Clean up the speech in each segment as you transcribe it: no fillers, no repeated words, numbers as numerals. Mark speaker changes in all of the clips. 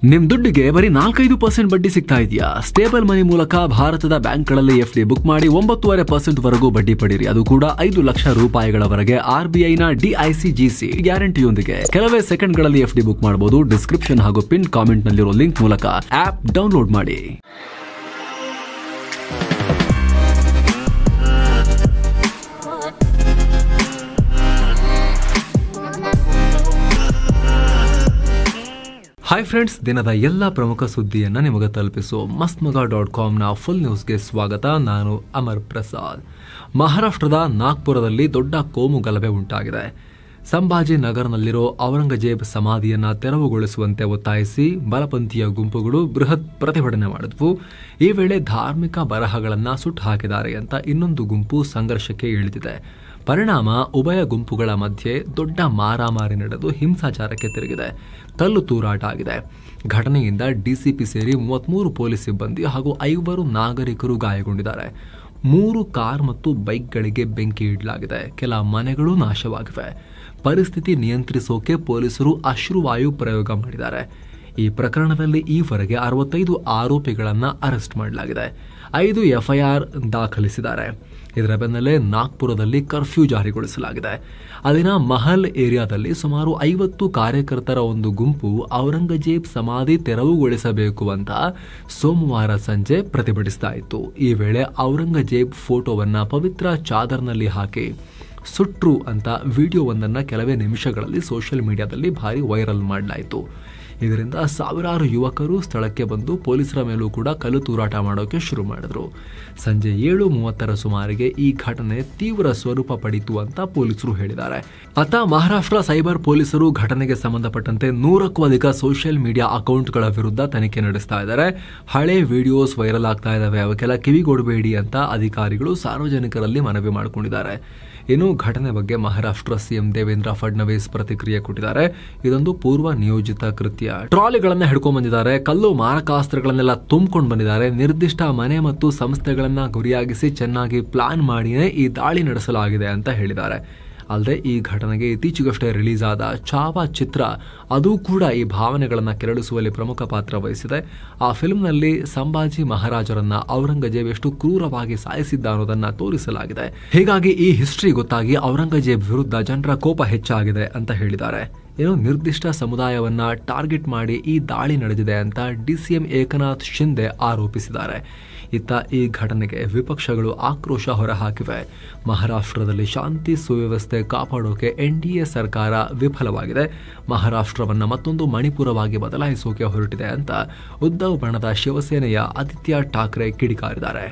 Speaker 1: ನಿಮ್ ದುಡ್ಡಿಗೆ ಬರೀ 4-5% ಬಡ್ಡಿ ಸಿಗ್ತಾ ಇದೆಯಾ? ಸ್ಟೇಬಲ್ ಮನಿ ಮೂಲಕ ಭಾರತದ ಬ್ಯಾಂಕ್ಗಳಲ್ಲಿ ಎಫ್ಡಿ ಬುಕ್ ಮಾಡಿ 9.5% ವರೆಗೂ ಬಡ್ಡಿ ಪಡೀರಿ. ಅದು ಕೂಡ 5 ಲಕ್ಷ ರೂಪಾಯಿಗಳವರೆಗೆ RBIನ DICGC ಗ್ಯಾರಂಟಿಯೊಂದಿಗೆ. ಕೆಲವೇ ಸೆಕೆಂಡ್ಗಳಲ್ಲಿ ಎಫ್ಡಿ ಬುಕ್ ಮಾಡಬಹುದು. ಡಿಸ್ಕ್ರಿಪ್ಷನ್ ಹಾಗೂ ಪಿನ್ ಕಾಮೆಂಟ್ ನಲ್ಲಿರೋ ಲಿಂಕ್ ಮೂಲಕ ಆಪ್ ಡೌನ್ಲೋಡ್ ಮಾಡಿ. ಹಾಯ್ ಫ್ರೆಂಡ್ಸ್, ದಿನದ ಎಲ್ಲ ಪ್ರಮುಖ ಸುದ್ದಿಯನ್ನ ನಿಮಗೆ ತಲುಪಿಸೋ mastmaga.comನ ಫುಲ್ ನ್ಯೂಸ್ಗೆ ಸ್ವಾಗತ. ನಾನು ಅಮರ್ ಪ್ರಸಾದ್. ಮಹಾರಾಷ್ಟ್ರದ ನಾಗ್ಪುರದಲ್ಲಿ ದೊಡ್ಡ ಕೋಮು ಗಲಭೆ ಉಂಟಾಗಿದೆ. ಸಂಭಾಜಿ ನಗರನಲ್ಲಿರೋ ಔರಂಗಜೇಬ್ ಸಮಾಧಿಯನ್ನ ತೆರವುಗೊಳಿಸುವಂತೆ ಒತ್ತಾಯಿಸಿ ಬಲಪಂಥೀಯ ಗುಂಪುಗಳು ಬೃಹತ್ ಪ್ರತಿಭಟನೆ ಮಾಡಿದ್ವು. ಈ ವೇಳೆ ಧಾರ್ಮಿಕ ಬರಹಗಳನ್ನ ಸುಟ್ಟು ಹಾಕಿದ್ದಾರೆ ಅಂತ ಇನ್ನೊಂದು ಗುಂಪು ಸಂಘರ್ಷಕ್ಕೆ ಇಳಿದಿದೆ. ಪರಿಣಾಮ ಉಭಯ ಗುಂಪುಗಳ ಮಧ್ಯೆ ದೊಡ್ಡ ಮಾರಾಮಾರಿ ನಡೆದು ಹಿಂಸಾಚಾರಕ್ಕೆ ತಿರುಗಿದೆ. ಕಲ್ಲು ತೂರಾಟ ಆಗಿದೆ. ಘಟನೆಯಿಂದ ಡಿಸಿಪಿ ಸೇರಿ 33 ಪೊಲೀಸ್ ಸಿಬ್ಬಂದಿ ಹಾಗೂ 5 ನಾಗರಿಕರು ಗಾಯಗೊಂಡಿದ್ದಾರೆ. 3 ಕಾರ್ ಮತ್ತು ಬೈಕ್ಗಳಿಗೆ ಬೆಂಕಿ ಇಡಲಾಗಿದೆ. ಕೆಲ ಮನೆಗಳು ನಾಶವಾಗಿವೆ. ಪರಿಸ್ಥಿತಿ ನಿಯಂತ್ರಿಸೋಕೆ ಪೊಲೀಸರು ಅಶ್ರುವಾಯು ಪ್ರಯೋಗ ಮಾಡಿದ್ದಾರೆ. ಈ ಪ್ರಕರಣದಲ್ಲಿ ಈವರೆಗೆ 65 ಆರೋಪಿಗಳನ್ನ ಅರೆಸ್ಟ್ ಮಾಡಲಾಗಿದೆ. 5 FIR ದಾಖಲಿಸಿದ್ದಾರೆ. ಇದರ ಬೆನ್ನಲ್ಲೇ ನಾಗ್ಪುರದಲ್ಲಿ ಕರ್ಫ್ಯೂ ಜಾರಿಗೊಳಿಸಲಾಗಿದೆ. ಅಲ್ಲಿನ ಮಹಲ್ ಏರಿಯಾದಲ್ಲಿ ಸುಮಾರು 50 ಕಾರ್ಯಕರ್ತರ ಒಂದು ಗುಂಪು ಔರಂಗಜೇಬ್ ಸಮಾಧಿ ತೆರವುಗೊಳಿಸಬೇಕು ಅಂತ ಸೋಮವಾರ ಸಂಜೆ ಪ್ರತಿಭಟಿಸ್ತಾ ಇತ್ತು. ಈ ವೇಳೆ ಔರಂಗಜೇಬ್ ಫೋಟೋವನ್ನ ಪವಿತ್ರ ಚಾದರ್ನಲ್ಲಿ ಹಾಕಿ ಸುಟ್ರು ಅಂತ ವಿಡಿಯೋವೊಂದನ್ನ ಕೆಲವೇ ನಿಮಿಷಗಳಲ್ಲಿ ಸೋಷಿಯಲ್ ಮೀಡಿಯಾದಲ್ಲಿ ಭಾರಿ ವೈರಲ್ ಮಾಡಲಾಯಿತು. ಇದರಿಂದ ಸಾವಿರಾರು ಯುವಕರು ಸ್ಥಳಕ್ಕೆ ಬಂದು ಪೊಲೀಸರ ಮೇಲೂ ಕೂಡ ಕಲ್ಲು ತೂರಾಟ ಮಾಡೋಕೆ ಶುರು ಮಾಡಿದ್ರು. ಸಂಜೆ 7:30 ಸುಮಾರಿಗೆ ಈ ಘಟನೆ ತೀವ್ರ ಸ್ವರೂಪ ಪಡಿತು ಅಂತ ಪೊಲೀಸರು ಹೇಳಿದ್ದಾರೆ. ಅತ್ತ ಮಹಾರಾಷ್ಟ್ರ ಸೈಬರ್ ಪೊಲೀಸರು ಘಟನೆಗೆ ಸಂಬಂಧಪಟ್ಟಂತೆ 100ಕ್ಕೂ ಅಧಿಕ ಸೋಷಿಯಲ್ ಮೀಡಿಯಾ ಅಕೌಂಟ್ಗಳ ವಿರುದ್ಧ ತನಿಖೆ ನಡೆಸ್ತಾ ಇದ್ದಾರೆ. ಹಳೆ ವಿಡಿಯೋಸ್ ವೈರಲ್ ಆಗ್ತಾ ಇದಾವೆ, ಅವಕ್ಕೆಲ್ಲ ಕಿವಿಗೊಡಬೇಡಿ ಅಂತ ಅಧಿಕಾರಿಗಳು ಸಾರ್ವಜನಿಕರಲ್ಲಿ ಮನವಿ ಮಾಡಿಕೊಂಡಿದ್ದಾರೆ. ಇನ್ನು ಘಟನೆ ಬಗ್ಗೆ ಮಹಾರಾಷ್ಟ್ರ ಸಿಎಂ ದೇವೇಂದ್ರ ಫಡ್ನವೀಸ್ ಪ್ರತಿಕ್ರಿಯೆ ಕೊಟ್ಟಿದ್ದಾರೆ. ಇದೊಂದು ಪೂರ್ವ ನಿಯೋಜಿತ ಕೃತ್ಯ. ಟ್ರಾಲಿಗಳನ್ನ ಹಿಡ್ಕೊಂಡ್ ಬಂದಿದ್ದಾರೆ. ಕಲ್ಲು ಮಾರಕಾಸ್ತ್ರಗಳನ್ನೆಲ್ಲ ತುಂಬಿಕೊಂಡು ಬಂದಿದ್ದಾರೆ. ನಿರ್ದಿಷ್ಟ ಮನೆ ಮತ್ತು ಸಂಸ್ಥೆಗಳನ್ನ ಗುರಿಯಾಗಿಸಿ ಚೆನ್ನಾಗಿ ಪ್ಲಾನ್ ಮಾಡಿಯೇ ಈ ದಾಳಿ ನಡೆಸಲಾಗಿದೆ ಅಂತ ಹೇಳಿದ್ದಾರೆ. ಅಲ್ಲದೆ ಈ ಘಟನೆಗೆ ಇತ್ತೀಚೆಗಷ್ಟೇ ರಿಲೀಸ್ ಆದ ಚಾವಾ ಚಿತ್ರ, ಅದು ಕೂಡ ಈ ಭಾವನೆಗಳನ್ನ ಕೆರಳಿಸುವಲ್ಲಿ ಪ್ರಮುಖ ಪಾತ್ರ ವಹಿಸಿದೆ. ಆ ಫಿಲ್ಮ್ನಲ್ಲಿ ಸಂಭಾಜಿ ಮಹಾರಾಜರನ್ನ ಔರಂಗಜೇಬ್ ಎಷ್ಟು ಕ್ರೂರವಾಗಿ ಸಾಯಿಸಿದ್ದ ಅನ್ನೋದನ್ನ ತೋರಿಸಲಾಗಿದೆ. ಹೀಗಾಗಿ ಈ ಹಿಸ್ಟ್ರಿ ಗೊತ್ತಾಗಿ ಔರಂಗಜೇಬ್ ವಿರುದ್ಧ ಜನರ ಕೋಪ ಹೆಚ್ಚಾಗಿದೆ ಅಂತ ಹೇಳಿದ್ದಾರೆ. ಏನೋ ನಿರ್ದಿಷ್ಟ ಸಮುದಾಯವನ್ನ ಟಾರ್ಗೆಟ್ ಮಾಡಿ ಈ ದಾಳಿ ನಡೆದಿದೆ ಅಂತ DCM ಏಕನಾಥ್ ಶಿಂದೆ ಆರೋಪಿಸಿದ್ದಾರೆ. ಇತ್ತ ಈ ಘಟನೆಗೆ ವಿಪಕ್ಷಗಳು ಆಕ್ರೋಶ ಹೊರಹಾಕಿವೆ. ಮಹಾರಾಷ್ಟ್ರದಲ್ಲಿ ಶಾಂತಿ ಸುವ್ಯವಸ್ಥೆ ಕಾಪಾಡೋಕೆ NDA ಸರ್ಕಾರ ವಿಫಲವಾಗಿದೆ. ಮಹಾರಾಷ್ಟ್ರವನ್ನ ಮತ್ತೊಂದು ಮಣಿಪುರವಾಗಿ ಬದಲಾಯಿಸೋಕೆ ಹೊರಟಿದೆ ಅಂತ ಉದ್ಧವ್ ಬಣದ ಶಿವಸೇನೆಯ ಆದಿತ್ಯ ಠಾಕ್ರೆ ಕಿಡಿಕಾರಿದ್ದಾರೆ.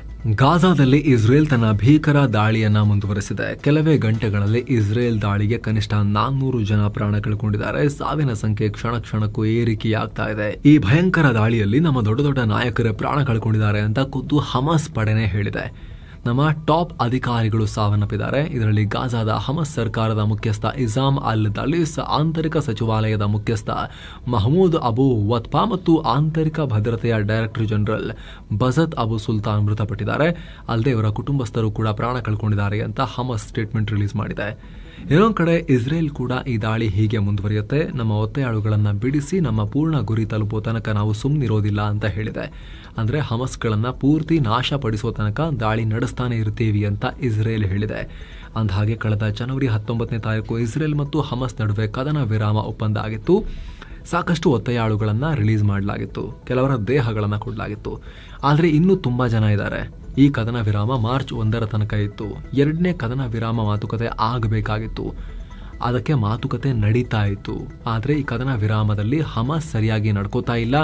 Speaker 1: ಗಾಜಾದಲ್ಲಿ ಇಸ್ರೇಲ್ ತನ್ನ ಭೀಕರ ದಾಳಿಯನ್ನ ಮುಂದುವರೆಸಿದೆ. ಕೆಲವೇ ಗಂಟೆಗಳಲ್ಲಿ ಇಸ್ರೇಲ್ ದಾಳಿಗೆ ಕನಿಷ್ಠ 400 ಜನ ಪ್ರಾಣ ಕಳ್ಕೊಂಡಿದ್ದಾರೆ. ಸಾವಿನ ಸಂಖ್ಯೆ ಕ್ಷಣ ಕ್ಷಣಕ್ಕೂ ಏರಿಕೆಯಾಗ್ತಾ ಇದೆ. ಈ ಭಯಂಕರ ದಾಳಿಯಲ್ಲಿ ನಮ್ಮ ದೊಡ್ಡ ದೊಡ್ಡ ನಾಯಕರೇ ಪ್ರಾಣ ಕಳ್ಕೊಂಡಿದ್ದಾರೆ ಅಂತ ಖುದ್ದು ಹಮಾಸ್ ಪಡೆನೇ ಹೇಳಿದೆ. ನಮ್ಮ ಟಾಪ್ ಅಧಿಕಾರಿಗಳು ಸಾವನ್ನಪ್ಪಿದ್ದಾರೆ. ಇದರಲ್ಲಿ ಗಾಜಾದ ಹಮಸ್ ಸರ್ಕಾರದ ಮುಖ್ಯಸ್ಥ ಇಸಾಮ್ ಅಲ್ ದಲೀಸ್, ಆಂತರಿಕ ಸಚಿವಾಲಯದ ಮುಖ್ಯಸ್ಥ ಮಹಮೂದ್ ಅಬು ವತ್ಪಾ ಮತ್ತು ಆಂತರಿಕ ಭದ್ರತೆಯ ಡೈರೆಕ್ಟರ್ ಜನರಲ್ ಬಜತ್ ಅಬು ಸುಲ್ತಾನ್ ಮೃತಪಟ್ಟಿದ್ದಾರೆ. ಅಲ್ಲದೆ ಇವರ ಕುಟುಂಬಸ್ಥರು ಕೂಡ ಪ್ರಾಣ ಕಳ್ಕೊಂಡಿದ್ದಾರೆ ಅಂತ ಹಮಸ್ ಸ್ಟೇಟ್ಮೆಂಟ್ ರಿಲೀಸ್ ಮಾಡಿದೆ. ಇನ್ನೊಂದು ಕಡೆ ಇಸ್ರೇಲ್ ಕೂಡ ಈ ದಾಳಿ ಹೀಗೆ ಮುಂದುವರಿಯುತ್ತೆ, ನಮ್ಮ ಒತ್ತೆಯಾಳುಗಳನ್ನ ಬಿಡಿಸಿ ನಮ್ಮ ಪೂರ್ಣ ಗುರಿ ತಲುಪೋ ತನಕ ನಾವು ಸುಮ್ಮನಿರೋದಿಲ್ಲ ಅಂತ ಹೇಳಿದೆ. ಅಂದ್ರೆ ಹಮಸ್ಗಳನ್ನ ಪೂರ್ತಿ ನಾಶಪಡಿಸೋ ತನಕ ದಾಳಿ ನಡೆಸ್ತಾನೆ ಇರ್ತೀವಿ ಅಂತ ಇಸ್ರೇಲ್ ಹೇಳಿದೆ. ಅಂದಹಾಗೆ ಕಳೆದ ಜನವರಿ 19ನೇ ತಾರೀಕು ಇಸ್ರೇಲ್ ಮತ್ತು ಹಮಸ್ ನಡುವೆ ಕದನ ವಿರಾಮ ಒಪ್ಪಂದ ಆಗಿತ್ತು. ಸಾಕಷ್ಟು ಒತ್ತೆಯಾಳುಗಳನ್ನ ರಿಲೀಸ್ ಮಾಡಲಾಗಿತ್ತು. ಕೆಲವರ ದೇಹಗಳನ್ನ ಕೊಡಲಾಗಿತ್ತು. ಆದ್ರೆ ಇನ್ನೂ ತುಂಬಾ ಜನ ಇದ್ದಾರೆ. ಈ ಕದನ ವಿರಾಮ ಮಾರ್ಚ್ 1ರ ತನಕ ಇತ್ತು. 2ನೇ ಕದನ ವಿರಾಮ ಮಾತುಕತೆ ಆಗಬೇಕಾಗಿತ್ತು. ಅದಕ್ಕೆ ಮಾತುಕತೆ ನಡೀತಾ ಇತ್ತು. ಆದರೆ ಈ ಕದನ ವಿರಾಮದಲ್ಲಿ ಹಮಾಸ್ ಸರಿಯಾಗಿ ನಡ್ಕೋತಾ ಇಲ್ಲ,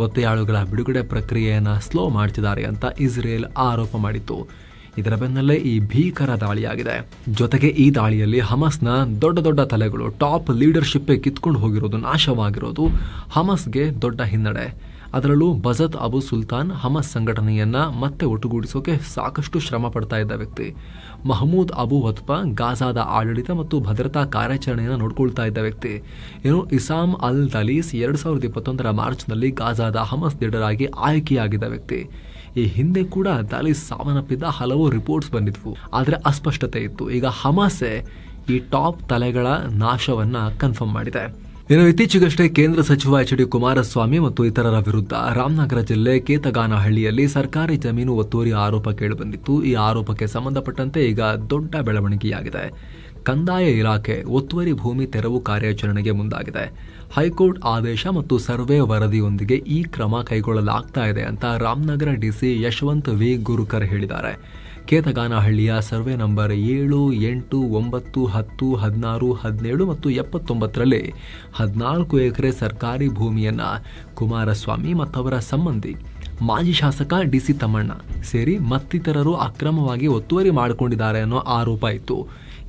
Speaker 1: ಒತ್ತೆಯಾಳುಗಳ ಬಿಡುಗಡೆ ಪ್ರಕ್ರಿಯೆಯನ್ನ ಸ್ಲೋ ಮಾಡ್ತಿದ್ದಾರೆ ಅಂತ ಇಸ್ರೇಲ್ ಆರೋಪ ಮಾಡಿತ್ತು. ಇದರ ಬೆನ್ನಲ್ಲೇ ಈ ಭೀಕರ ದಾಳಿಯಾಗಿದೆ. ಜೊತೆಗೆ ಈ ದಾಳಿಯಲ್ಲಿ ಹಮಸ್ನ ದೊಡ್ಡ ದೊಡ್ಡ ತಲೆಗಳು, ಟಾಪ್ ಲೀಡರ್ಶಿಪ್ ಕಿತ್ಕೊಂಡು ಹೋಗಿರೋದು, ನಾಶವಾಗಿರೋದು ಹಮಸ್ಗೆ ದೊಡ್ಡ ಹಿನ್ನಡೆ. ಅದರಲ್ಲೂ ಬಜತ್ ಅಬು ಸುಲ್ತಾನ್ ಹಮಸ್ ಸಂಘಟನೆಯನ್ನ ಮತ್ತೆ ಒಟ್ಟುಗೂಡಿಸೋಕೆ ಸಾಕಷ್ಟು ಶ್ರಮ ಪಡ್ತಾ ಇದ್ದ ವ್ಯಕ್ತಿ. ಮಹಮೂದ್ ಅಬು ವತ್ಪಾ ಗಾಜಾದ ಆಡಳಿತ ಮತ್ತು ಭದ್ರತಾ ಕಾರ್ಯಾಚರಣೆಯನ್ನು ನೋಡ್ಕೊಳ್ತಾ ಇದ್ದ ವ್ಯಕ್ತಿ. ಇನ್ನು ಇಸಾಮ್ ಅಲ್ ದಲೀಸ್ 2021ರ ಮಾರ್ಚ್ನಲ್ಲಿ ಗಾಜಾದ ಹಮಸ್ ಲೀಡರ್ ಆಗಿ ಆಯ್ಕೆಯಾಗಿದ್ದ ವ್ಯಕ್ತಿ. ಈ ಹಿಂದೆ ಕೂಡ ದಲೀಸ್ ಸಾವನ್ನಪ್ಪಿದ್ದ ಹಲವು ರಿಪೋರ್ಟ್ಸ್ ಬಂದಿದ್ವು, ಆದರೆ ಅಸ್ಪಷ್ಟತೆ ಇತ್ತು. ಈಗ ಹಮಾಸೆ ಈ ಟಾಪ್ ತಲೆಗಳ ನಾಶವನ್ನ ಕನ್ಫರ್ಮ್ ಮಾಡಿದೆ. ಇನ್ನು ಇತ್ತೀಚೆಗಷ್ಟೇ ಕೇಂದ್ರ ಸಚಿವ ಎಚ್ ಡಿ ಕುಮಾರಸ್ವಾಮಿ ಮತ್ತು ಇತರರ ವಿರುದ್ಧ ರಾಮನಗರ ಜಿಲ್ಲೆ ಕೇತಗಾನಹಳ್ಳಿಯಲ್ಲಿ ಸರ್ಕಾರಿ ಜಮೀನು ಒತ್ತುವರಿ ಆರೋಪ ಕೇಳಿಬಂದಿತ್ತು. ಈ ಆರೋಪಕ್ಕೆ ಸಂಬಂಧಪಟ್ಟಂತೆ ಈಗ ದೊಡ್ಡ ಬೆಳವಣಿಗೆಯಾಗಿದೆ. ಕಂದಾಯ ಇಲಾಖೆ ಒತ್ತುವರಿ ಭೂಮಿ ತೆರವು ಕಾರ್ಯಾಚರಣೆಗೆ ಮುಂದಾಗಿದೆ. ಹೈಕೋರ್ಟ್ ಆದೇಶ ಮತ್ತು ಸರ್ವೆ ವರದಿಯೊಂದಿಗೆ ಈ ಕ್ರಮ ಕೈಗೊಳ್ಳಲಾಗ್ತಾ ಇದೆ ಅಂತ ರಾಮನಗರ ಡಿಸಿ ಯಶವಂತ್ ವಿ ಗುರುಕರ್ ಹೇಳಿದ್ದಾರೆ. ಕೇತಗಾನಹಳ್ಳಿಯ ಸರ್ವೆ ನಂಬರ್ 7, 8, 9, 10, 16, 17 ಮತ್ತು 79ರಲ್ಲಿ 14 ಎಕರೆ ಸರ್ಕಾರಿ ಭೂಮಿಯನ್ನ ಕುಮಾರಸ್ವಾಮಿ ಮತ್ತವರ ಸಂಬಂಧಿ ಮಾಜಿ ಶಾಸಕ ಡಿಸಿ ತಮ್ಮಣ್ಣ ಸೇರಿ ಮತ್ತಿತರರು ಅಕ್ರಮವಾಗಿ ಒತ್ತುವರಿ ಮಾಡಿಕೊಂಡಿದ್ದಾರೆ ಅನ್ನೋ ಆರೋಪ ಇತ್ತು.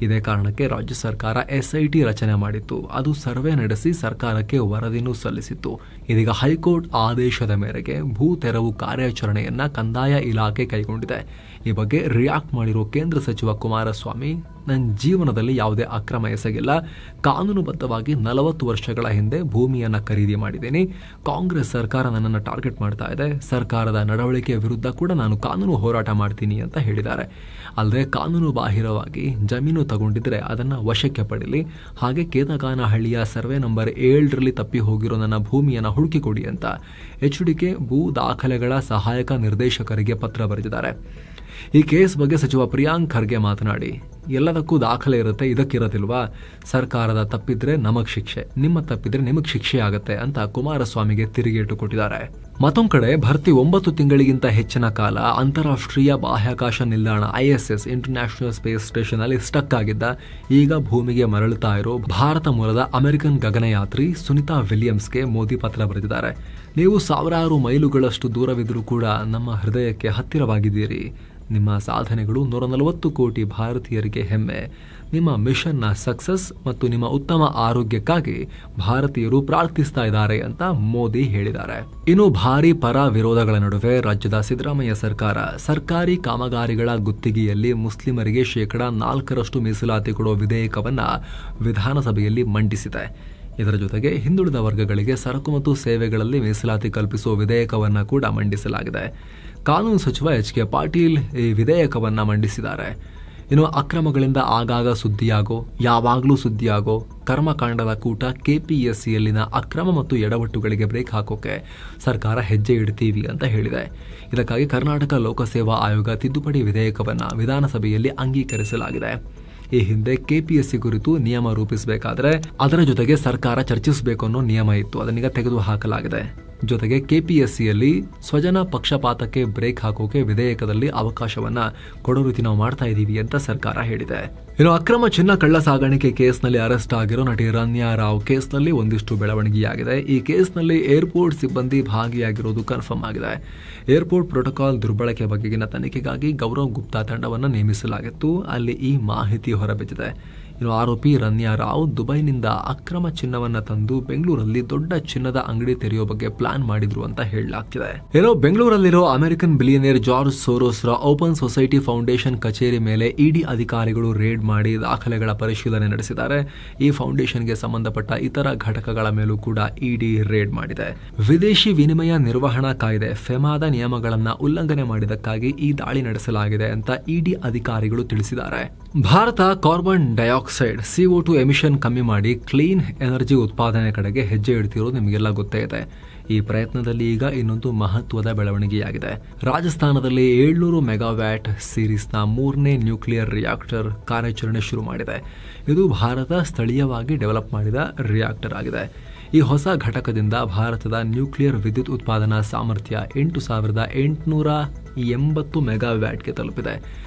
Speaker 1: ಇದೇ ಕಾರಣಕ್ಕೆ ರಾಜ್ಯ ಸರ್ಕಾರ ಎಸ್ಐಟಿ ರಚನೆ ಮಾಡಿತ್ತು. ಅದು ಸರ್ವೆ ನಡೆಸಿ ಸರ್ಕಾರಕ್ಕೆ ವರದಿನೂ ಸಲ್ಲಿಸಿತ್ತು. ಇದೀಗ ಹೈಕೋರ್ಟ್ ಆದೇಶದ ಮೇರೆಗೆ ಭೂ ತೆರವು ಕಾರ್ಯಾಚರಣೆಯನ್ನ ಕಂದಾಯ ಇಲಾಖೆ ಕೈಗೊಂಡಿದೆ. ಈ ಬಗ್ಗೆ ರಿಯಾಕ್ಟ್ ಮಾಡಿರೋ ಕೇಂದ್ರ ಸಚಿವ ಕುಮಾರಸ್ವಾಮಿ, ನನ್ನ ಜೀವನದಲ್ಲಿ ಯಾವುದೇ ಅಕ್ರಮ ಎಸಗಿಲ್ಲ. ಕಾನೂನುಬದ್ಧವಾಗಿ 40 ವರ್ಷಗಳ ಹಿಂದೆ ಭೂಮಿಯನ್ನ ಖರೀದಿ ಮಾಡಿದ್ದೀನಿ. ಕಾಂಗ್ರೆಸ್ ಸರ್ಕಾರ ನನ್ನನ್ನು ಟಾರ್ಗೆಟ್ ಮಾಡ್ತಾ ಇದೆ. ಸರ್ಕಾರದ ನಡವಳಿಕೆಯ ವಿರುದ್ಧ ಕೂಡ ನಾನು ಕಾನೂನು ಹೋರಾಟ ಮಾಡ್ತೀನಿ ಅಂತ ಹೇಳಿದ್ದಾರೆ. ಅಲ್ಲದೆ ಕಾನೂನು ಬಾಹಿರವಾಗಿ ಜಮೀನು ತಗೊಂಡಿದ್ರೆ ಅದನ್ನ ವಶಕ್ಕೆ ಪಡೀಲಿ, ಹಾಗೆ ಕೇತಗಾನಹಳ್ಳಿಯ ಸರ್ವೆ ನಂಬರ್ 7ರಲ್ಲಿ ತಪ್ಪಿ ಹೋಗಿರೋ ನನ್ನ ಭೂಮಿಯನ್ನ ಹುಡುಕಿಕೊಡಿ ಅಂತ ಎಚ್ಡಿಕೆ ಭೂ ದಾಖಲೆಗಳ ಸಹಾಯಕ ನಿರ್ದೇಶಕರಿಗೆ ಪತ್ರ ಬರೆದಿದ್ದಾರೆ. ಈ ಕೇಸ್ ಬಗ್ಗೆ ಸಚಿವ ಪ್ರಿಯಾಂಕ್ ಖರ್ಗೆ ಮಾತನಾಡಿ, ಎಲ್ಲದಕ್ಕೂ ದಾಖಲೆ ಇರುತ್ತೆ, ಇದಕ್ಕಿರೋದಿಲ್ವಾ? ಸರ್ಕಾರದ ತಪ್ಪಿದ್ರೆ ನಮಗ್ ಶಿಕ್ಷೆ, ನಿಮ್ಮ ತಪ್ಪಿದ್ರೆ ನಿಮಗ್ ಶಿಕ್ಷೆ ಆಗತ್ತೆ ಅಂತ ಕುಮಾರಸ್ವಾಮಿಗೆ ತಿರುಗೇಟು ಕೊಟ್ಟಿದ್ದಾರೆ. ಮತ್ತೊಂದು ಕಡೆ ಭರ್ತಿ 9 ತಿಂಗಳಿಗಿಂತ ಹೆಚ್ಚಿನ ಕಾಲ ಅಂತಾರಾಷ್ಟ್ರೀಯ ಬಾಹ್ಯಾಕಾಶ ನಿಲ್ದಾಣ ISS ಇಂಟರ್ನ್ಯಾಷನಲ್ ಸ್ಪೇಸ್ ಸ್ಟೇಷನ್ ಅಲ್ಲಿ ಸ್ಟಕ್ ಆಗಿದ್ದ, ಈಗ ಭೂಮಿಗೆ ಮರಳುತ್ತಾ ಇರೋ ಭಾರತ ಮೂಲದ ಅಮೆರಿಕನ್ ಗಗನಯಾತ್ರಿ ಸುನಿತಾ ವಿಲಿಯಮ್ಸ್ಗೆ ಮೋದಿ ಪತ್ರ ಬರೆದಿದ್ದಾರೆ. ನೀವು ಸಾವಿರಾರು ಮೈಲುಗಳಷ್ಟು ದೂರವಿದ್ರೂ ಕೂಡ ನಮ್ಮ ಹೃದಯಕ್ಕೆ ಹತ್ತಿರವಾಗಿದ್ದೀರಿ. ನಿಮ್ಮ ಸಾಧನೆಗಳು 140 ಕೋಟಿ ಭಾರತೀಯರಿಗೆ ಹೆಮ್ಮೆ. ನಿಮ್ಮ ಮಿಷನ್ನ ಸಕ್ಸಸ್ ಮತ್ತು ನಿಮ್ಮ ಉತ್ತಮ ಆರೋಗ್ಯಕ್ಕಾಗಿ ಭಾರತೀಯರು ಪ್ರಾರ್ಥಿಸ್ತಾ ಇದ್ದಾರೆ ಅಂತ ಮೋದಿ ಹೇಳಿದ್ದಾರೆ. ಇನ್ನು ಭಾರಿ ಪರ ವಿರೋಧಗಳ ನಡುವೆ ರಾಜ್ಯದ ಸಿದ್ದರಾಮಯ್ಯ ಸರ್ಕಾರ ಸರ್ಕಾರಿ ಕಾಮಗಾರಿಗಳ ಗುತ್ತಿಗೆಯಲ್ಲಿ ಮುಸ್ಲಿಮರಿಗೆ 4% ಮೀಸಲಾತಿ ಕೊಡುವ ವಿಧೇಯಕವನ್ನ ವಿಧಾನಸಭೆಯಲ್ಲಿ ಮಂಡಿಸಿದೆ. ಇದರ ಜೊತೆಗೆ ಹಿಂದುಳಿದ ವರ್ಗಗಳಿಗೆ ಸರಕು ಮತ್ತು ಸೇವೆಗಳಲ್ಲಿ ಮೀಸಲಾತಿ ಕಲ್ಪಿಸುವ ವಿಧೇಯಕವನ್ನ ಕೂಡ ಮಂಡಿಸಲಾಗಿದೆ. ಕಾನೂನು ಸಚಿವ ಎಚ್ ಕೆ ಪಾಟೀಲ್ ಈ ವಿಧೇಯಕವನ್ನ ಮಂಡಿಸಿದ್ದಾರೆ. ಇನ್ನು ಅಕ್ರಮಗಳಿಂದ ಆಗಾಗ ಸುದ್ದಿಯಾಗೋ, ಯಾವಾಗಲೂ ಸುದ್ದಿಯಾಗೋ ಕರ್ಮಕಾಂಡದ ಕೂಟ KPSCಯಲ್ಲಿನ ಅಕ್ರಮ ಮತ್ತು ಎಡವಟ್ಟುಗಳಿಗೆ ಬ್ರೇಕ್ ಹಾಕೋಕೆ ಸರ್ಕಾರ ಹೆಜ್ಜೆ ಇಡ್ತೀವಿ ಅಂತ ಹೇಳಿದೆ. ಇದಕ್ಕಾಗಿ ಕರ್ನಾಟಕ ಲೋಕಸೇವಾ ಆಯೋಗ ತಿದ್ದುಪಡಿ ವಿಧೇಯಕವನ್ನ ವಿಧಾನಸಭೆಯಲ್ಲಿ ಅಂಗೀಕರಿಸಲಾಗಿದೆ. ಈ ಹಿಂದೆ KPSC ಕುರಿತು ನಿಯಮ ರೂಪಿಸಬೇಕಾದ್ರೆ ಅದರ ಜೊತೆಗೆ ಸರ್ಕಾರ ಚರ್ಚಿಸಬೇಕು ಅನ್ನೋ ನಿಯಮ ಇತ್ತು, ಅದನ್ನೀಗ ತೆಗೆದು ಹಾಕಲಾಗಿದೆ. ಜೊತೆಗೆ KPSCಯಲ್ಲಿ ಸ್ವಜನ ಪಕ್ಷಪಾತಕ್ಕೆ ಬ್ರೇಕ್ ಹಾಕೋಕೆ ವಿಧೇಯಕದಲ್ಲಿ ಅವಕಾಶವನ್ನ ಕೊಡೋ ರೀತಿ ನಾವು ಮಾಡ್ತಾ ಇದೀವಿ ಅಂತ ಸರ್ಕಾರ ಹೇಳಿದೆ. ಇನ್ನು ಅಕ್ರಮ ಚಿನ್ನ ಕಳ್ಳ ಸಾಗಾಣಿಕೆ ಕೇಸ್ನಲ್ಲಿ ಅರೆಸ್ಟ್ ಆಗಿರೋ ನಟಿ ರನ್ಯಾ ರಾವ್ ಕೇಸ್ನಲ್ಲಿ ಒಂದಿಷ್ಟು ಬೆಳವಣಿಗೆಯಾಗಿದೆ. ಈ ಕೇಸ್ನಲ್ಲಿ ಏರ್ಪೋರ್ಟ್ ಸಿಬ್ಬಂದಿ ಭಾಗಿಯಾಗಿರೋದು ಕನ್ಫರ್ಮ್ ಆಗಿದೆ. ಏರ್ಪೋರ್ಟ್ ಪ್ರೋಟೋಕಾಲ್ ದುರ್ಬಳಕೆ ಬಗೆಗಿನ ತನಿಖೆಗಾಗಿ ಗೌರವ್ ಗುಪ್ತಾ ತಂಡವನ್ನು ನೇಮಿಸಲಾಗಿತ್ತು. ಅಲ್ಲಿ ಈ ಮಾಹಿತಿ ಹೊರಬಿದ್ದಿದೆ. ಇನ್ನು ಆರೋಪಿ ರನ್ಯಾ ರಾವ್ ದುಬೈನಿಂದ ಅಕ್ರಮ ಚಿನ್ನವನ್ನ ತಂದು ಬೆಂಗಳೂರಲ್ಲಿ ದೊಡ್ಡ ಚಿನ್ನದ ಅಂಗಡಿ ತೆರೆಯೋ ಬಗ್ಗೆ ಪ್ಲಾನ್ ಮಾಡಿದ್ರು ಅಂತ ಹೇಳಲಾಗ್ತಿದೆ. ಏನೋ ಬೆಂಗಳೂರಲ್ಲಿರೋ ಅಮೆರಿಕನ್ ಬಿಲಿಯನಿಯರ್ ಜಾರ್ಜ್ ಸೋರೋಸ್ರ ಓಪನ್ ಸೊಸೈಟಿ ಫೌಂಡೇಶನ್ ಕಚೇರಿ ಮೇಲೆ ಇಡಿ ಅಧಿಕಾರಿಗಳು ರೇಡ್ ಮಾಡಿ ದಾಖಲೆಗಳ ಪರಿಶೀಲನೆ ನಡೆಸಿದ್ದಾರೆ. ಈ ಫೌಂಡೇಶನ್ಗೆ ಸಂಬಂಧಪಟ್ಟ ಇತರ ಘಟಕಗಳ ಮೇಲೂ ಕೂಡ ಇಡಿ ರೇಡ್ ಮಾಡಿದೆ. ವಿದೇಶಿ ವಿನಿಮಯ ನಿರ್ವಹಣಾ ಕಾಯ್ದೆ ಫೆಮಾದ ನಿಯಮಗಳನ್ನ ಉಲ್ಲಂಘನೆ ಮಾಡಿದಕ್ಕಾಗಿ ಈ ದಾಳಿ ನಡೆಸಲಾಗಿದೆ ಅಂತ ಇಡಿ ಅಧಿಕಾರಿಗಳು ತಿಳಿಸಿದ್ದಾರೆ. Bharat carbon dioxide CO2 emission ಕಮ್ಮಿ ಮಾಡಿ ಕ್ಲೀನ್ ಎನರ್ಜಿ ಉತ್ಪಾದನೆ ಕಡೆಗೆ ಹೆಜ್ಜೆ ಇಡ್ತಿರೋದು ನಿಮಗೆಲ್ಲ ಗೊತ್ತೇ ಇದೆ. ಈ ಪ್ರಯತ್ನದಲ್ಲಿ ಈಗ ಇನ್ನೊಂದು ಮಹತ್ವದ ಬೆಳವಣಿಗೆಯಾಗಿದೆ. ರಾಜಸ್ಥಾನದಲ್ಲಿ 700 ಮೆಗಾವ್ಯಾಟ್ ಸೀರೀಸ್ನ 3ನೇ ನ್ಯೂಕ್ಲಿಯರ್ ರಿಯಾಕ್ಟರ್ ಕಾರ್ಯಾಚರಣೆ ಶುರು ಮಾಡಿದೆ. ಇದು ಭಾರತ ಸ್ಥಳೀಯವಾಗಿ ಡೆವಲಪ್ ಮಾಡಿದ ರಿಯಾಕ್ಟರ್ ಆಗಿದೆ. ಈ ಹೊಸ ಘಟಕದಿಂದ ಭಾರತದ ನ್ಯೂಕ್ಲಿಯರ್ ವಿದ್ಯುತ್ ಉತ್ಪಾದನಾ ಸಾಮರ್ಥ್ಯ 8880 ಮೆಗಾವ್ಯಾಟ್ಗೆ ತಲುಪಿದೆ.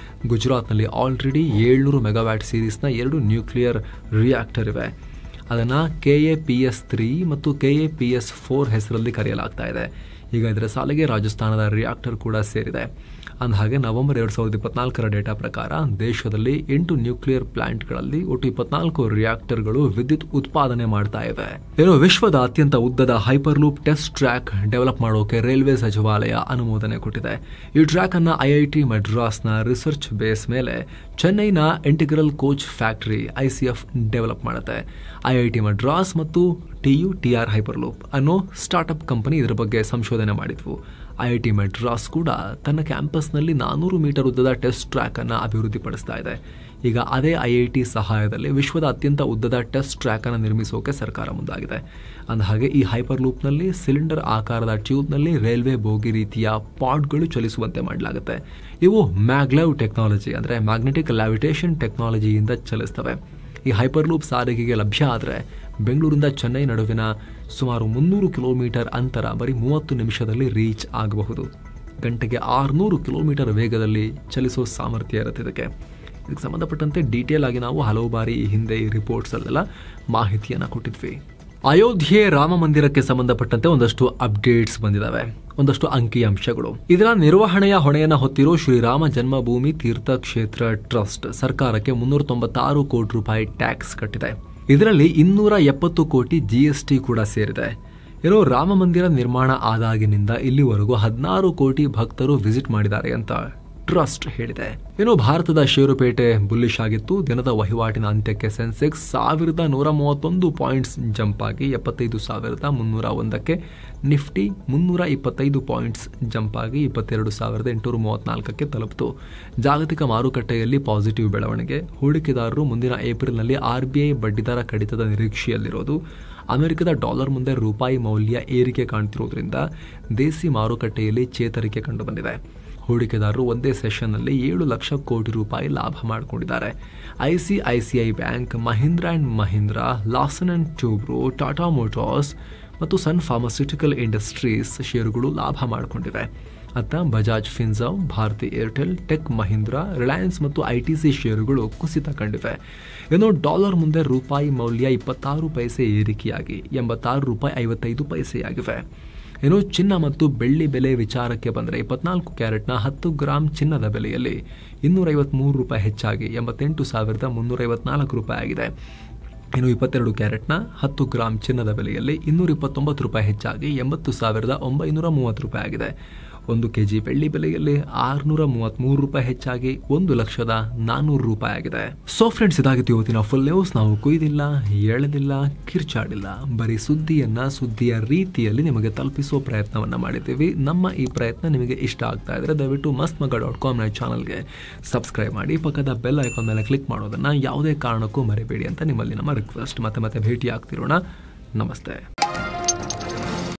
Speaker 1: ಗುಜರಾತ್ನಲ್ಲಿ ಆಲ್ರೆಡಿ 700 ಮೆಗಾವ್ಯಾಟ್ ಸೀರೀಸ್ನ 2 ನ್ಯೂಕ್ಲಿಯರ್ ರಿಯಾಕ್ಟರ್ ಇವೆ. ಅದನ್ನು KAPS-3 ಮತ್ತು KAPS-4 ಹೆಸರಲ್ಲಿ ಕರೆಯಲಾಗ್ತಾ ಇದೆ. ಈಗ ಇದರ ಸಾಲಿಗೆ ರಾಜಸ್ಥಾನದ ರಿಯಾಕ್ಟರ್ ಕೂಡ ಸೇರಿದೆ. ಅಂದಹಾಗೆ ನವೆಂಬರ್ 2024ರ ಡೇಟಾ ಪ್ರಕಾರ ದೇಶದಲ್ಲಿ 8 ನ್ಯೂಕ್ಲಿಯರ್ ಪ್ಲಾಂಟ್ಗಳಲ್ಲಿ ಒಟ್ಟು 24 ರಿಯಾಕ್ಟರ್ಗಳು ವಿದ್ಯುತ್ ಉತ್ಪಾದನೆ ಮಾಡ್ತಾ ಇವೆ. ಏನೋ ವಿಶ್ವದ ಅತ್ಯಂತ ಉದ್ದದ ಹೈಪರ್ಲೂಪ್ ಟೆಸ್ಟ್ ಟ್ರ್ಯಾಕ್ ಡೆವಲಪ್ ಮಾಡೋಕೆ ರೈಲ್ವೆ ಸಚಿವಾಲಯ ಅನುಮೋದನೆ ಕೊಟ್ಟಿದೆ. ಈ ಟ್ರ್ಯಾಕ್ ಅನ್ನ IIT ಮಡ್ರಾಸ್ನ ರಿಸರ್ಚ್ ಬೇಸ್ ಮೇಲೆ ಚೆನ್ನೈನ integral coach factory ICF develop ಮಾಡುತ್ತೆ. IIT ಮಡ್ರಾಸ್ ಮತ್ತು TUTR ಹೈಪರ್ಲೂಪ್ ಅನ್ನೋ ಸ್ಟಾರ್ಟ್ಅಪ್ ಕಂಪನಿ ಇದರ ಬಗ್ಗೆ ಸಂಶೋಧನೆ ಮಾಡಿದ್ವು. IIT ಮಡ್ರಾಸ್ ಕೂಡ ತನ್ನ ಕ್ಯಾಂಪಸ್ನಲ್ಲಿ 400 ಮೀಟರ್ ಉದ್ದದ ಟೆಸ್ಟ್ ಟ್ರ್ಯಾಕ್ ಅನ್ನು ಅಭಿವೃದ್ಧಿಪಡಿಸ್ತಾ ಇದೆ. ಈಗ ಅದೇ IIT ಸಹಾಯದಲ್ಲಿ ವಿಶ್ವದ ಅತ್ಯಂತ ಉದ್ದದ ಟೆಸ್ಟ್ ಟ್ರ್ಯಾಕ್ ಅನ್ನು ನಿರ್ಮಿಸೋಕೆ ಸರ್ಕಾರ ಮುಂದಾಗಿದೆ. ಅಂದಹಾಗೆ ಈ ಹೈಪರ್ ಲೂಪ್ನಲ್ಲಿ ಸಿಲಿಂಡರ್ ಆಕಾರದ ಟ್ಯೂಬ್ನಲ್ಲಿ ರೈಲ್ವೆ ಬೋಗಿ ರೀತಿಯ ಪಾಡ್ಗಳು ಚಲಿಸುವಂತೆ ಮಾಡಲಾಗುತ್ತೆ. ಇವು ಮ್ಯಾಗ್ಲೆವ್ ಟೆಕ್ನಾಲಜಿ ಅಂದರೆ ಮ್ಯಾಗ್ನೆಟಿಕ್ ಲ್ಯಾವಿಟೇಷನ್ ಟೆಕ್ನಾಲಜಿಯಿಂದ ಚಲಿಸ್ತವೆ. ಈ ಹೈಪರ್ ಲೂಪ್ ಸಾರಿಗೆಗೆ ಲಭ್ಯ ಆದರೆ ಬೆಂಗಳೂರಿಂದ ಚೆನ್ನೈ ನಡುವಿನ ಸುಮಾರು 300 ಕಿಲೋಮೀಟರ್ ಅಂತರ ಬರೀ 30 ನಿಮಿಷದಲ್ಲಿ ರೀಚ್ ಆಗಬಹುದು. ಗಂಟೆಗೆ 600 ಕಿಲೋಮೀಟರ್ ವೇಗದಲ್ಲಿ ಚಲಿಸೋ ಸಾಮರ್ಥ್ಯ ಇರುತ್ತೆ ಇದಕ್ಕೆ ಸಂಬಂಧಪಟ್ಟಂತೆ ಡೀಟೇಲ್ ಆಗಿ ನಾವು ಹಲವು ಬಾರಿ ಈ ಹಿಂದೆ ಈ ರಿಪೋರ್ಟ್ಸ್ ಅಲ್ಲೆಲ್ಲ ಮಾಹಿತಿಯನ್ನು ಕೊಟ್ಟಿದ್ವಿ. ಅಯೋಧ್ಯೆ ರಾಮ ಮಂದಿರಕ್ಕೆ ಸಂಬಂಧಪಟ್ಟಂತೆ ಒಂದಷ್ಟು ಅಪ್ಡೇಟ್ಸ್ ಬಂದಿದ್ದಾವೆ, ಒಂದಷ್ಟು ಅಂಕಿಅಂಶಗಳು. ಇದರ ನಿರ್ವಹಣೆಯ ಹೊಣೆಯನ್ನು ಹೊತ್ತಿರೋ ಶ್ರೀರಾಮ ಜನ್ಮಭೂಮಿ ತೀರ್ಥ ಕ್ಷೇತ್ರ ಟ್ರಸ್ಟ್ ಸರ್ಕಾರಕ್ಕೆ 396 ಕೋಟಿ ರೂಪಾಯಿ ಟ್ಯಾಕ್ಸ್ ಕಟ್ಟಿದೆ. ಇದರಲ್ಲಿ 270 ಕೋಟಿ GST ಕೂಡ ಸೇರಿದೆ. ಏನೋ ರಾಮ ಮಂದಿರ ನಿರ್ಮಾಣ ಆದಾಗಿನಿಂದ ಇಲ್ಲಿವರೆಗೂ 16 ಕೋಟಿ ಭಕ್ತರು ವಿಸಿಟ್ ಮಾಡಿದ್ದಾರೆ ಅಂತ ಟ್ರಸ್ಟ್ ಹೇಳಿದೆ. ಏನೋ ಭಾರತದ ಷೇರುಪೇಟೆ ಬುಲ್ಲಿಶ್ ಆಗಿತ್ತು. ದಿನದ ವಹಿವಾಟಿನ ಅಂತ್ಯಕ್ಕೆ ಸೆನ್ಸೆಕ್ಸ್ 1131 ಪಾಯಿಂಟ್ಸ್ ಜಂಪ್ ಆಗಿ 75,301ಕ್ಕೆ, ನಿಫ್ಟಿ 325 ಪಾಯಿಂಟ್ಸ್ ಜಂಪ್ ಆಗಿ 22,834ಕ್ಕೆ ತಲುಪಿತು. ಜಾಗತಿಕ ಮಾರುಕಟ್ಟೆಯಲ್ಲಿ ಪಾಸಿಟಿವ್ ಬೆಳವಣಿಗೆ. ಹೂಡಿಕೆದಾರರು ಮುಂದಿನ ಏಪ್ರಿಲ್ನಲ್ಲಿ RBI ಬಡ್ಡಿದರ ಕಡಿತದ ನಿರೀಕ್ಷೆಯಲ್ಲಿರೋದು, ಅಮೆರಿಕದ ಡಾಲರ್ ಮುಂದೆ ರೂಪಾಯಿ ಮೌಲ್ಯ ಏರಿಕೆ ಕಾಣ್ತಿರೋದ್ರಿಂದ ದೇಸಿ ಮಾರುಕಟ್ಟೆಯಲ್ಲಿ ಚೇತರಿಕೆ ಕಂಡುಬಂದಿದೆ. ಹೂಡಿಕೆದಾರರು ಒಂದೇ ಸೆಷನ್ನಲ್ಲಿ 7 ಲಕ್ಷ ಕೋಟಿ ರೂಪಾಯಿ ಲಾಭ ಮಾಡಿಕೊಂಡಿದ್ದಾರೆ. ICICI bank, Mahindra and Mahindra, Larsen and Toubro, Tata Motors ಮತ್ತು ಸನ್ ಫಾರ್ಮಾಸ್ಯೂಟಿಕಲ್ ಇಂಡಸ್ಟ್ರೀಸ್ ಷೇರುಗಳು ಲಾಭ ಮಾಡಿಕೊಂಡಿವೆ. ಅತ್ತ Bajaj Finserv, Bharti Airtel, Tech Mahindra, Reliance ಮತ್ತು ITC ಷೇರುಗಳು ಕುಸಿತ ಕಂಡಿವೆ. ಏನೋ ಡಾಲರ್ ಮುಂದೆ ರೂಪಾಯಿ ಮೌಲ್ಯ 26 ಪೈಸೆ ಏರಿಕೆಯಾಗಿ 86 ರೂಪಾಯಿ 55 ಪೈಸೆಯಾಗಿವೆ. ಏನೋ ಚಿನ್ನ ಮತ್ತು ಬೆಳ್ಳಿ ಬೆಲೆ ವಿಚಾರಕ್ಕೆ ಬಂದರೆ 24 ಕ್ಯಾರೆಟ್ನ 10 ಗ್ರಾಂ ಚಿನ್ನದ ಬೆಲೆಯಲ್ಲಿ 253 ರೂಪಾಯಿ ಹೆಚ್ಚಾಗಿ 88,354 ರೂಪಾಯಿ ಆಗಿದೆ. ಇನ್ನು 22 ಕ್ಯಾರೆಟ್ನ 10 ಗ್ರಾಂ ಚಿನ್ನದ ಬೆಲೆಯಲ್ಲಿ 229 ರೂಪಾಯಿ ಹೆಚ್ಚಾಗಿ 80,930 ರೂಪಾಯಿ ಆಗಿದೆ. 1 kg ಬೆಳ್ಳಿ ಬೆಲೆಯಲ್ಲಿ 633 ರೂಪಾಯಿ ಹೆಚ್ಚಾಗಿ 1,04,000 ರೂಪಾಯಿ ಆಗಿದೆ. ಸೊ ಫ್ರೆಂಡ್ಸ್, ಇದಾಗಿತ್ತು ಇವತ್ತಿನ ಫುಲ್ ನ್ಯೂಸ್. ನಾವು ಕುಯ್ದಿಲ್ಲ, ಎಳೆದಿಲ್ಲ, ಕಿರ್ಚಾಡಿಲ್ಲ, ಬರೀ ಸುದ್ದಿಯ ರೀತಿಯಲ್ಲಿ ನಿಮಗೆ ತಲುಪಿಸುವ ಪ್ರಯತ್ನವನ್ನ ಮಾಡಿದ್ದೀವಿ. ನಮ್ಮ ಈ ಪ್ರಯತ್ನ ನಿಮಗೆ ಇಷ್ಟ ಆಗ್ತಾ ಇದ್ರೆ ದಯವಿಟ್ಟು mastmaga.com ಚಾನಲ್ಗೆ ಸಬ್ಸ್ಕ್ರೈಬ್ ಮಾಡಿ, ಪಕ್ಕದ ಬೆಲ್ ಐಕಾನ್ ಮೇಲೆ ಕ್ಲಿಕ್ ಮಾಡೋದನ್ನ ಯಾವುದೇ ಕಾರಣಕ್ಕೂ ಮರಿಬೇಡಿ ಅಂತ ನಿಮ್ಮಲ್ಲಿ ನಮ್ಮ ರಿಕ್ವೆಸ್ಟ್. ಮತ್ತೆ ಭೇಟಿ ಆಗ್ತಿರೋಣ. ನಮಸ್ತೆ.